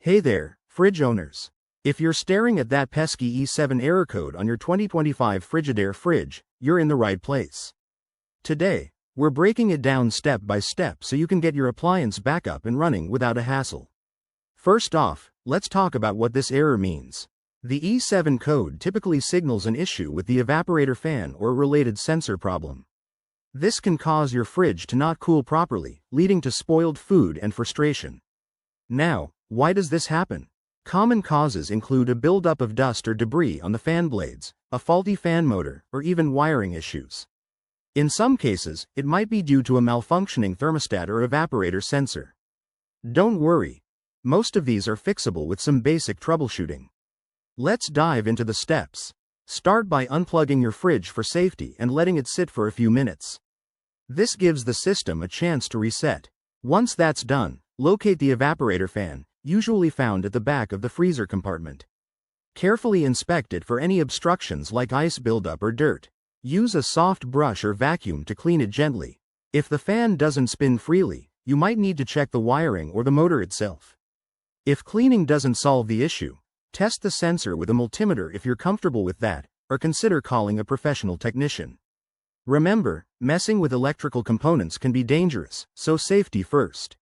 Hey there, fridge owners. If you're staring at that pesky E7 error code on your 2025 Frigidaire fridge, you're in the right place. Today, we're breaking it down step by step so you can get your appliance back up and running without a hassle. First off, let's talk about what this error means. The E7 code typically signals an issue with the evaporator fan or a related sensor problem. This can cause your fridge to not cool properly, leading to spoiled food and frustration. Now, why does this happen? Common causes include a buildup of dust or debris on the fan blades, a faulty fan motor, or even wiring issues. In some cases, it might be due to a malfunctioning thermostat or evaporator sensor. Don't worry. Most of these are fixable with some basic troubleshooting. Let's dive into the steps. Start by unplugging your fridge for safety and letting it sit for a few minutes. This gives the system a chance to reset. Once that's done, locate the evaporator fan, usually found at the back of the freezer compartment. Carefully inspect it for any obstructions like ice buildup or dirt. Use a soft brush or vacuum to clean it gently. If the fan doesn't spin freely, you might need to check the wiring or the motor itself. If cleaning doesn't solve the issue, test the sensor with a multimeter if you're comfortable with that, or consider calling a professional technician. Remember, messing with electrical components can be dangerous, so safety first.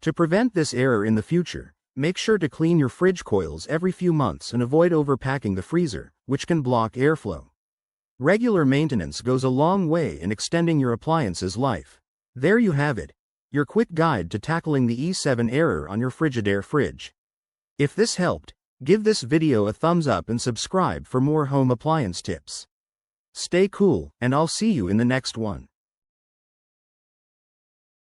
To prevent this error in the future, make sure to clean your fridge coils every few months and avoid overpacking the freezer, which can block airflow. Regular maintenance goes a long way in extending your appliance's life. There you have it, your quick guide to tackling the E7 error on your Frigidaire fridge. If this helped, give this video a thumbs up and subscribe for more home appliance tips. Stay cool, and I'll see you in the next one.